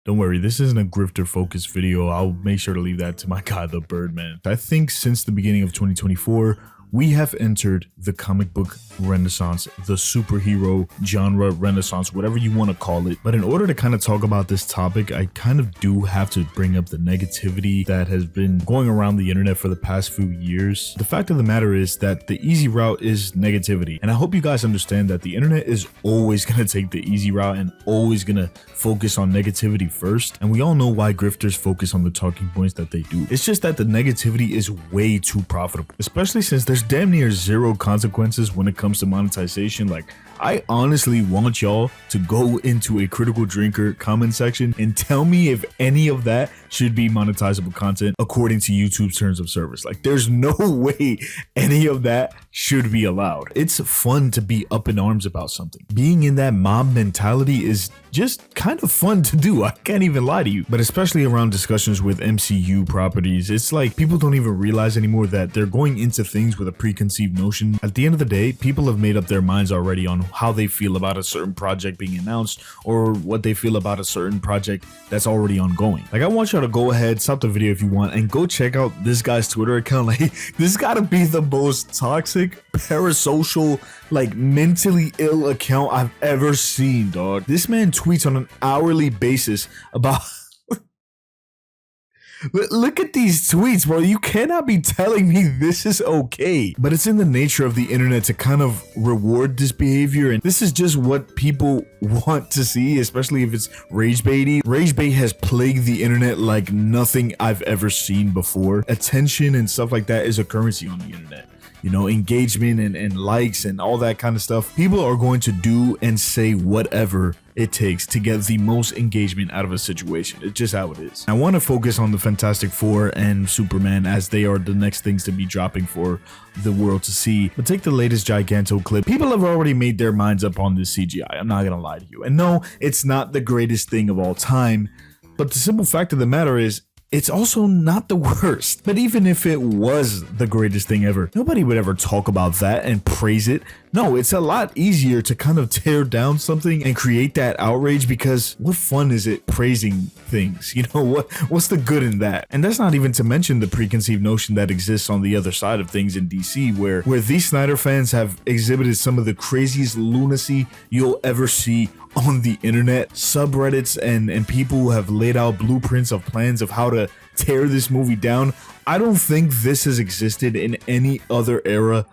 Don't worry, this isn't a grifter focused video. I'll make sure to leave that to my guy, the Birdman. I think since the beginning of 2024, we have entered the comic book renaissance, the superhero genre renaissance, whatever you want to call it. But in order to kind of talk about this topic, I kind of do have to bring up the negativity that has been going around the internet for the past few years. The fact of the matter is that the easy route is negativity. And I hope you guys understand that the internet is always going to take the easy route and always going to focus on negativity first. And we all know why grifters focus on the talking points that they do. It's just that the negativity is way too profitable, especially since there's damn near zero consequences when it comes to monetization. Like, I honestly want y'all to go into a critical drinker comment section and tell me if any of that should be monetizable content according to YouTube's terms of service. Like, there's no way any of that should be allowed. It's fun to be up in arms about something. Being in that mob mentality is just kind of fun to do. I can't even lie to you. But especially around discussions with MCU properties, it's like people don't even realize anymore that they're going into things with a preconceived notion. At the end of the day, people have made up their minds already on how they feel about a certain project being announced or what they feel about a certain project that's already ongoing. Like, I want y'all to go ahead, stop the video if you want, and go check out this guy's Twitter account. Like, this gotta be the most toxic, parasocial, like mentally ill account I've ever seen, dog. This man tweets on an hourly basis about Look at these tweets, bro. You cannot be telling me this is okay. But it's in the nature of the internet to kind of reward this behavior, and this is just what people want to see, especially if it's rage baity. Rage bait has plagued the internet like nothing I've ever seen before. Attention and stuff like that is a currency on the internet. You know, engagement and likes and all that kind of stuff. People are going to do and say whatever it takes to get the most engagement out of a situation. It's just how it is. I want to focus on the Fantastic Four and Superman as they are the next things to be dropping for the world to see. But take the latest Giganto clip. People have already made their minds up on this CGI. I'm not gonna lie to you. And no, it's not the greatest thing of all time. But the simple fact of the matter is, it's also not the worst. But even if it was the greatest thing ever, nobody would ever talk about that and praise it. No, it's a lot easier to kind of tear down something and create that outrage, because what fun is it praising things? You know, what's the good in that? And that's not even to mention the preconceived notion that exists on the other side of things in DC, where these Snyder fans have exhibited some of the craziest lunacy you'll ever see on the internet. Subreddits and people who have laid out blueprints of plans of how to tear this movie down. I don't think this has existed in any other era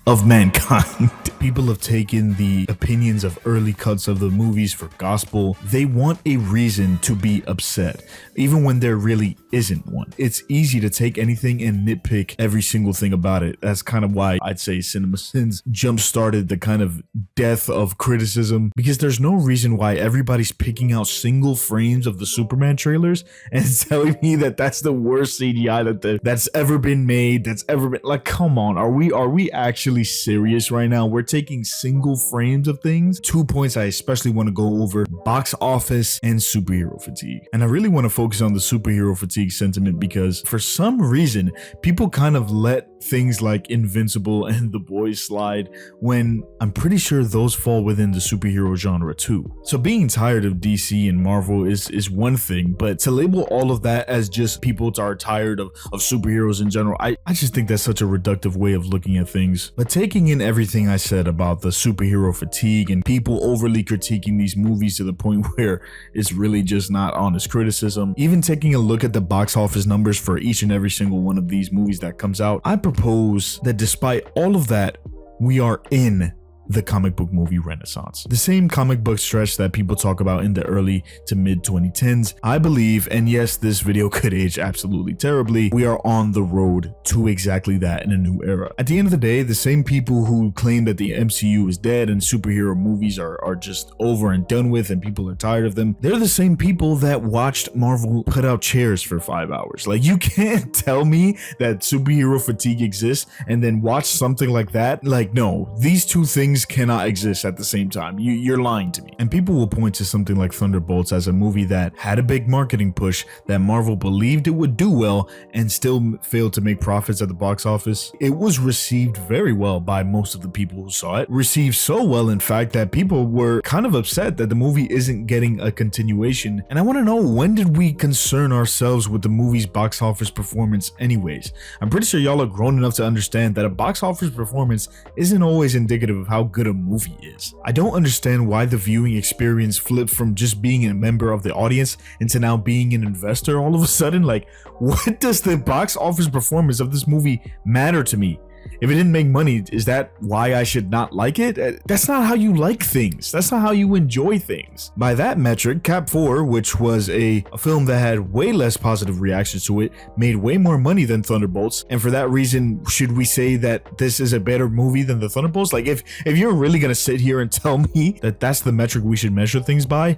of mankind. People have taken the opinions of early cuts of the movies for gospel. They want a reason to be upset, even when there really isn't one. It's easy to take anything and nitpick every single thing about it. That's kind of why I'd say Cinema Sins jump-started the kind of death of criticism, because there's no reason why everybody's picking out single frames of the Superman trailers and telling me that that's the worst CGI that's ever been made, that's ever been. Like, come on, are we actually serious right now? We're taking single frames of things. 2 points I especially want to go over: box office and superhero fatigue. And I really want to focus on the superhero fatigue sentiment, because for some reason people kind of let things like Invincible and The Boys slide, when I'm pretty sure those fall within the superhero genre too. So being tired of DC and Marvel is one thing, but to label all of that as just people are tired of superheroes in general, I just think that's such a reductive way of looking at things. But taking in everything I said about the superhero fatigue and people overly critiquing these movies to the point where it's really just not honest criticism, even taking a look at the box office numbers for each and every single one of these movies that comes out, I propose that despite all of that, we are in the comic book movie renaissance. The same comic book stretch that people talk about in the early to mid 2010s, I believe, and yes, this video could age absolutely terribly, we are on the road to exactly that in a new era. At the end of the day, the same people who claim that the MCU is dead and superhero movies are just over and done with and people are tired of them, they're the same people that watched Marvel put out chairs for 5 hours. Like, you can't tell me that superhero fatigue exists and then watch something like that. Like, no, these two things things cannot exist at the same time. You're lying to me. And people will point to something like Thunderbolts as a movie that had a big marketing push, that Marvel believed it would do well and still failed to make profits at the box office. It was received very well by most of the people who saw it. Received so well, in fact, that people were kind of upset that the movie isn't getting a continuation. And I want to know, when did we concern ourselves with the movie's box office performance anyways? I'm pretty sure y'all are grown enough to understand that a box office performance isn't always indicative of how good a movie is. I don't understand why the viewing experience flipped from just being a member of the audience into now being an investor all of a sudden. Like, what does the box office performance of this movie matter to me? If it didn't make money, is that why I should not like it? That's not how you like things. That's not how you enjoy things. By that metric, Cap 4, which was a film that had way less positive reactions to it, made way more money than Thunderbolts. And for that reason, should we say that this is a better movie than the Thunderbolts? Like, if you're really gonna sit here and tell me that that's the metric we should measure things by,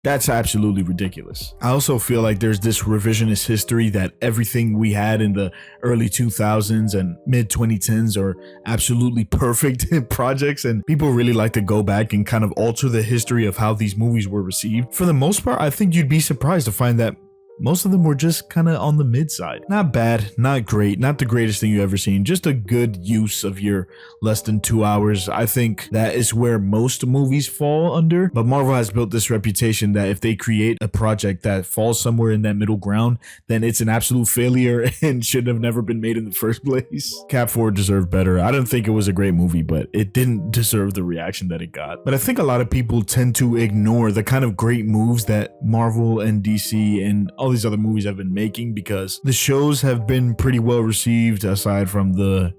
that's absolutely ridiculous. I also feel like there's this revisionist history that everything we had in the early 2000s and mid 2010s are absolutely perfect projects, and people really like to go back and kind of alter the history of how these movies were received. For the most part, I think you'd be surprised to find that most of them were just kind of on the mid side. Not bad, not great, not the greatest thing you've ever seen, just a good use of your less than 2 hours. I think that is where most movies fall under, but Marvel has built this reputation that if they create a project that falls somewhere in that middle ground, then it's an absolute failure and should have never been made in the first place. Cap 4 deserved better. I didn't think it was a great movie, but it didn't deserve the reaction that it got. But I think a lot of people tend to ignore the kind of great moves that Marvel and DC and all these other movies have been making, because the shows have been pretty well received, aside from the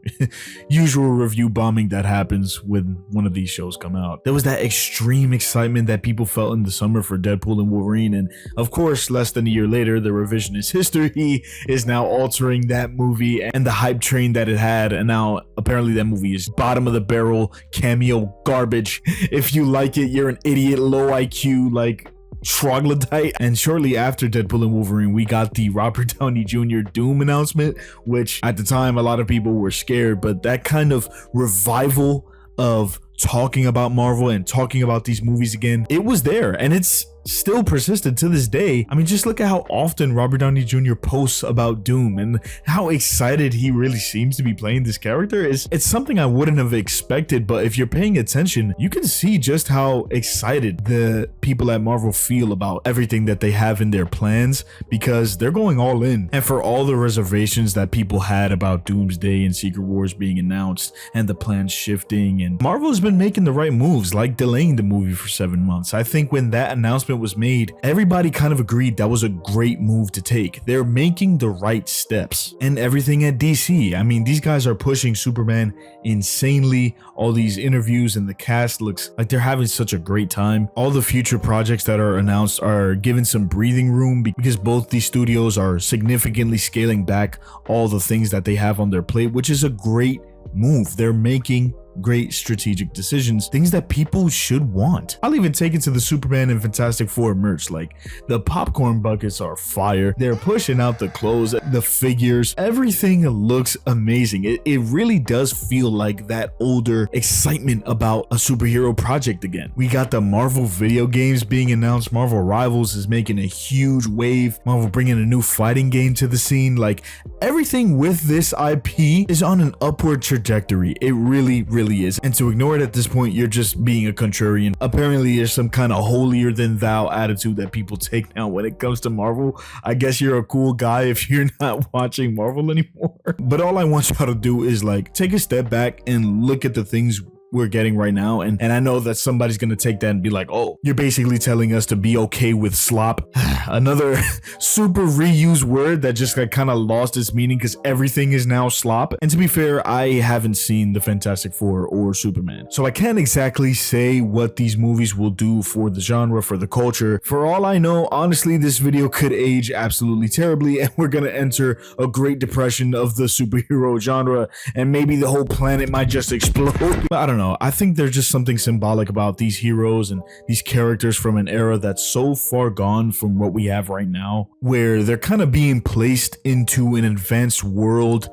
usual review bombing that happens when one of these shows come out. There was that extreme excitement that people felt in the summer for Deadpool and Wolverine, and of course, less than a year later, the revisionist history is now altering that movie and the hype train that it had, and now apparently that movie is bottom of the barrel cameo garbage. If you like it, you're an idiot, low IQ, like troglodyte. And shortly after Deadpool and Wolverine, we got the Robert Downey Jr. Doom announcement, which at the time a lot of people were scared, but that kind of revival of talking about Marvel and talking about these movies again, it was there, and it's still persistent to this day. I mean, just look at how often Robert Downey Jr. posts about Doom and how excited he really seems to be playing this character. It's something I wouldn't have expected, but if you're paying attention, you can see just how excited the people at Marvel feel about everything that they have in their plans, because they're going all in. And for all the reservations that people had about Doomsday and Secret Wars being announced and the plans shifting, and Marvel has been making the right moves, like delaying the movie for 7 months. I think when that announcement was made, everybody kind of agreed that was a great move to take. They're making the right steps. And everything at DC, I mean, these guys are pushing Superman insanely. All these interviews and the cast looks like they're having such a great time. All the future projects that are announced are given some breathing room, because both these studios are significantly scaling back all the things that they have on their plate, which is a great move. They're making great strategic decisions, things that people should want. I'll even take it to the Superman and Fantastic Four merch. Like, the popcorn buckets are fire. They're pushing out the clothes, the figures, everything looks amazing. It really does feel like that older excitement about a superhero project again. We got the Marvel video games being announced. Marvel Rivals is making a huge wave. Marvel bringing a new fighting game to the scene. Like, everything with this IP is on an upward trajectory. It really is. And to ignore it at this point, you're just being a contrarian. Apparently there's some kind of holier than thou attitude that people take now when it comes to Marvel. I guess you're a cool guy if you're not watching Marvel anymore. But all I want y'all to do is like take a step back and look at the things we're getting right now, and I know that somebody's gonna take that and be like, oh, you're basically telling us to be okay with slop. Another super reused word that just kind of lost its meaning because everything is now slop. And to be fair, I haven't seen the Fantastic Four or Superman, so I can't exactly say what these movies will do for the genre, for the culture. For all I know, honestly, this video could age absolutely terribly, and we're gonna enter a Great Depression of the superhero genre, and maybe the whole planet might just explode. But I don't know. I think there's just something symbolic about these heroes and these characters from an era that's so far gone from what we have right now, where they're kind of being placed into an advanced world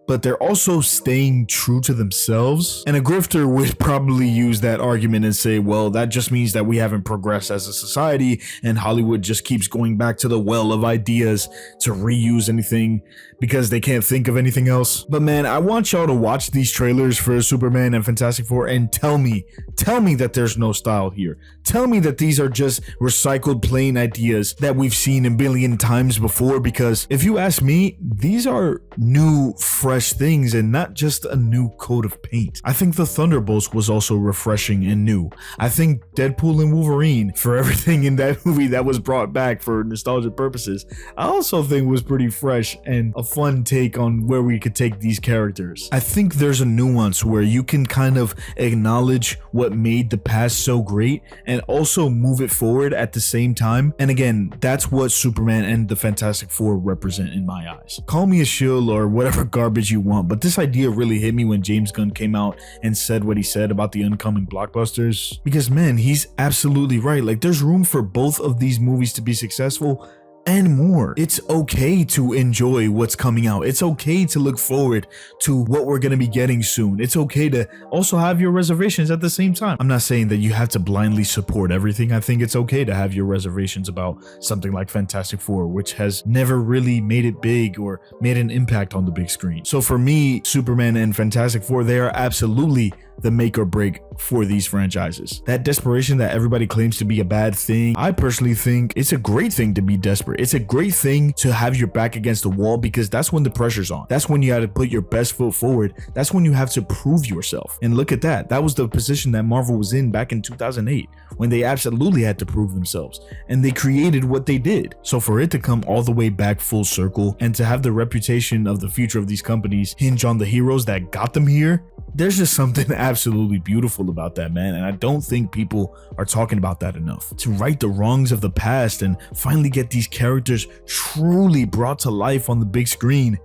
but they're also staying true to themselves. And a grifter would probably use that argument and say, well, that just means that we haven't progressed as a society, and Hollywood just keeps going back to the well of ideas to reuse anything because they can't think of anything else. But man, I want y'all to watch these trailers for Superman and Fantastic Four and tell me that there's no style here. Tell me that these are just recycled plain ideas that we've seen a billion times before, because if you ask me, these are new, fresh things and not just a new coat of paint. I think the Thunderbolts was also refreshing and new. I think Deadpool and Wolverine, for everything in that movie that was brought back for nostalgia purposes, I also think was pretty fresh and a fun take on where we could take these characters. I think there's a nuance where you can kind of acknowledge what made the past so great and also move it forward at the same time. And again, that's what Superman and the Fantastic Four represent in my eyes. Call me a shill or whatever garbage you want, but this idea really hit me when James Gunn came out and said what he said about the oncoming blockbusters. Because man, he's absolutely right. Like, there's room for both of these movies to be successful and more. It's okay to enjoy what's coming out. It's okay to look forward to what we're going to be getting soon. It's okay to also have your reservations at the same time. I'm not saying that you have to blindly support everything. I think it's okay to have your reservations about something like Fantastic Four, which has never really made it big or made an impact on the big screen. So for me, Superman and Fantastic Four, they are absolutely the make or break for these franchises. That desperation that everybody claims to be a bad thing, I personally think it's a great thing to be desperate. It's a great thing to have your back against the wall, because that's when the pressure's on. That's when you have to put your best foot forward. That's when you have to prove yourself. And look at that. That was the position that Marvel was in back in 2008, when they absolutely had to prove themselves. And they created what they did. So for it to come all the way back full circle and to have the reputation of the future of these companies hinge on the heroes that got them here, there's just something absolutely beautiful about that, man. And I don't think people are talking about that enough. To right the wrongs of the past and finally get these characters truly brought to life on the big screen,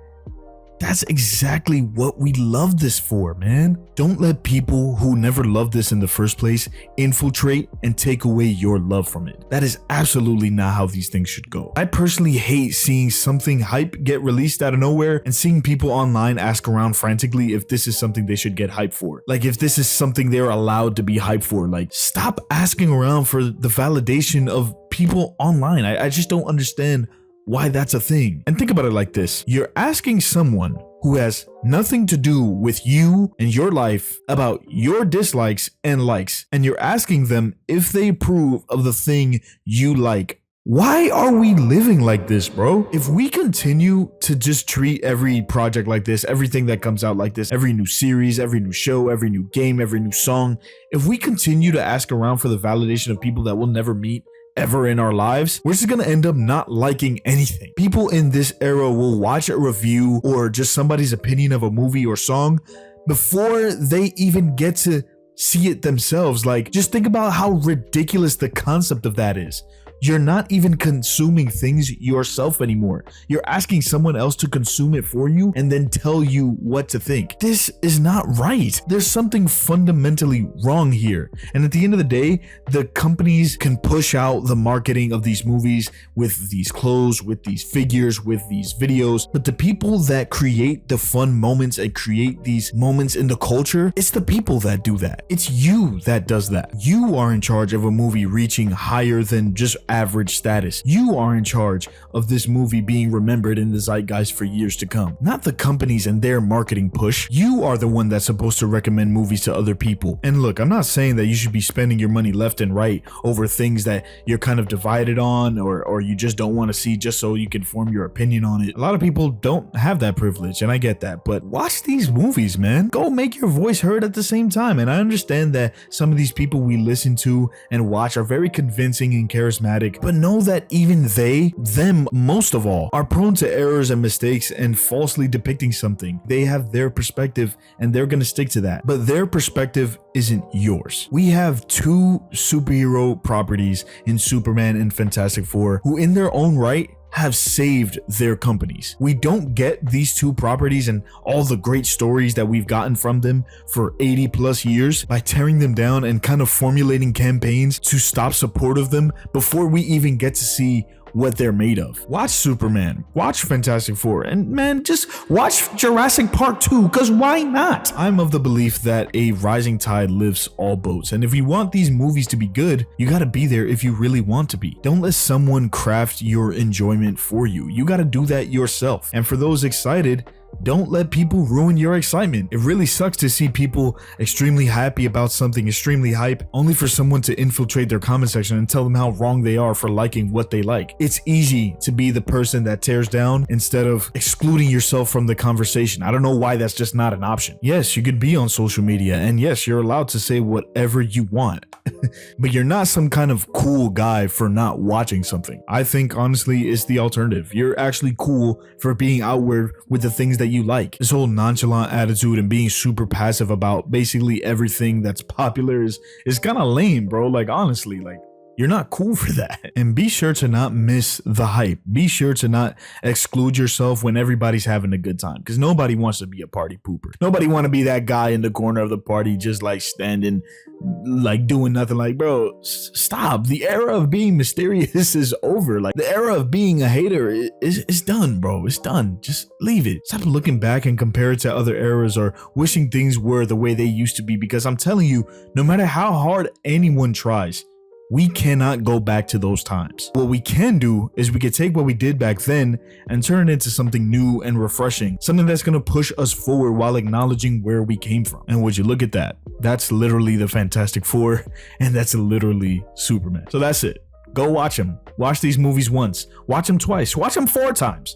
that's exactly what we love this for, man. Don't let people who never loved this in the first place infiltrate and take away your love from it. That is absolutely not how these things should go. I personally hate seeing something hype get released out of nowhere and seeing people online ask around frantically if this is something they should get hype for. Like, if this is something they're allowed to be hyped for. Like, stop asking around for the validation of people online. I just don't understand why that's a thing. And think about it like this. You're asking someone who has nothing to do with you and your life about your dislikes and likes, and you're asking them if they approve of the thing you like. Why are we living like this, bro? If we continue to just treat every project like this, everything that comes out like this, every new series, every new show, every new game, every new song, if we continue to ask around for the validation of people that we'll never meet ever in our lives, we're just gonna end up not liking anything. People in this era will watch a review or just somebody's opinion of a movie or song before they even get to see it themselves. Like, just think about how ridiculous the concept of that is. You're not even consuming things yourself anymore. You're asking someone else to consume it for you and then tell you what to think. This is not right. There's something fundamentally wrong here. And at the end of the day, the companies can push out the marketing of these movies with these clothes, with these figures, with these videos. But the people that create the fun moments and create these moments in the culture, it's the people that do that. It's you that does that. You are in charge of a movie reaching higher than just average status. You are in charge of this movie being remembered in the zeitgeist for years to come, not the companies and their marketing push. You are the one that's supposed to recommend movies to other people. And look, I'm not saying that you should be spending your money left and right over things that you're kind of divided on or you just don't want to see just so you can form your opinion on it. A lot of people don't have that privilege, and I get that, but watch these movies, man. Go make your voice heard at the same time. And I understand that some of these people we listen to and watch are very convincing and charismatic, but know that even them most of all, are prone to errors and mistakes and falsely depicting something. They have their perspective and they're gonna stick to that, but their perspective isn't yours. We have two superhero properties in Superman and Fantastic Four who in their own right have saved their companies. We don't get these two properties and all the great stories that we've gotten from them for 80 plus years by tearing them down and kind of formulating campaigns to stop support of them before we even get to see what they're made of. Watch Superman, watch Fantastic Four, and man, just watch Jurassic Park 2, because why not? I'm of the belief that a rising tide lifts all boats, and if you want these movies to be good, you gotta be there if you really want to be. Don't let someone craft your enjoyment for you. You gotta do that yourself. And for those excited, don't let people ruin your excitement. It really sucks to see people extremely happy about something, extremely hype, only for someone to infiltrate their comment section and tell them how wrong they are for liking what they like. It's easy to be the person that tears down instead of excluding yourself from the conversation. I don't know why that's just not an option. Yes, you could be on social media, and yes, you're allowed to say whatever you want, but you're not some kind of cool guy for not watching something. I think honestly it's the alternative. You're actually cool for being outward with the things that you like. This whole nonchalant attitude and being super passive about basically everything that's popular is kind of lame, bro. Like, honestly, like, you're not cool for that. And be sure to not miss the hype. Be sure to not exclude yourself when everybody's having a good time, because nobody wants to be a party pooper. Nobody want to be that guy in the corner of the party just like standing, like doing nothing. Like, bro, stop. The era of being mysterious is over. Like, the era of being a hater is done, bro. It's done. Just leave it. Stop looking back and compare it to other eras or wishing things were the way they used to be, because I'm telling you, no matter how hard anyone tries, we cannot go back to those times. What we can do is we can take what we did back then and turn it into something new and refreshing, something that's going to push us forward while acknowledging where we came from. And would you look at that? That's literally the Fantastic Four, and that's literally Superman. So that's it. Go watch them. Watch these movies once. Watch them twice. Watch them 4 times.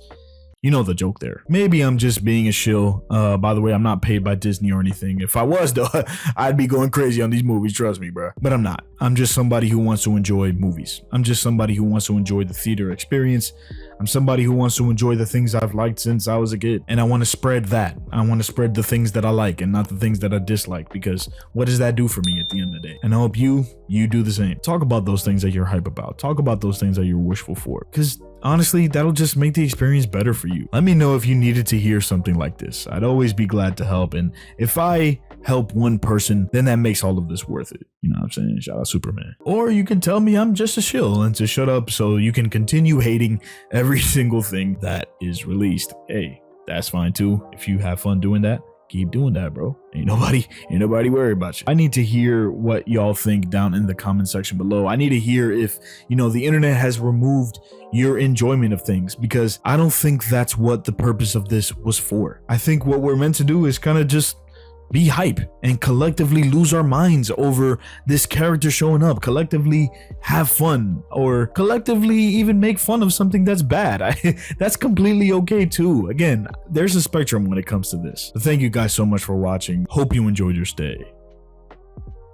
You know the joke there. Maybe I'm just being a shill. By the way, I'm not paid by Disney or anything. If I was, though, I'd be going crazy on these movies, trust me, bro. But I'm not. I'm just somebody who wants to enjoy movies. I'm just somebody who wants to enjoy the theater experience. I'm somebody who wants to enjoy the things I've liked since I was a kid. And I want to spread that. I want to spread the things that I like and not the things that I dislike, because what does that do for me at the end of the day? And I hope you do the same. Talk about those things that you're hype about. Talk about those things that you're wishful for, because honestly, that'll just make the experience better for you. Let me know if you needed to hear something like this. I'd always be glad to help. And if I help one person, then that makes all of this worth it. You know what I'm saying? Shout out Superman. Or you can tell me I'm just a shill and to shut up so you can continue hating every single thing that is released. Hey, that's fine too. If you have fun doing that, keep doing that, bro. Ain't nobody worried about you. I need to hear what y'all think down in the comment section below. I need to hear if, the internet has removed your enjoyment of things, because I don't think that's what the purpose of this was for. I think what we're meant to do is kind of just be hype and collectively lose our minds over this character showing up, collectively have fun, or collectively even make fun of something that's bad. That's completely okay too. Again, there's a spectrum when it comes to this. But thank you guys so much for watching. Hope you enjoyed your stay,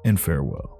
and farewell.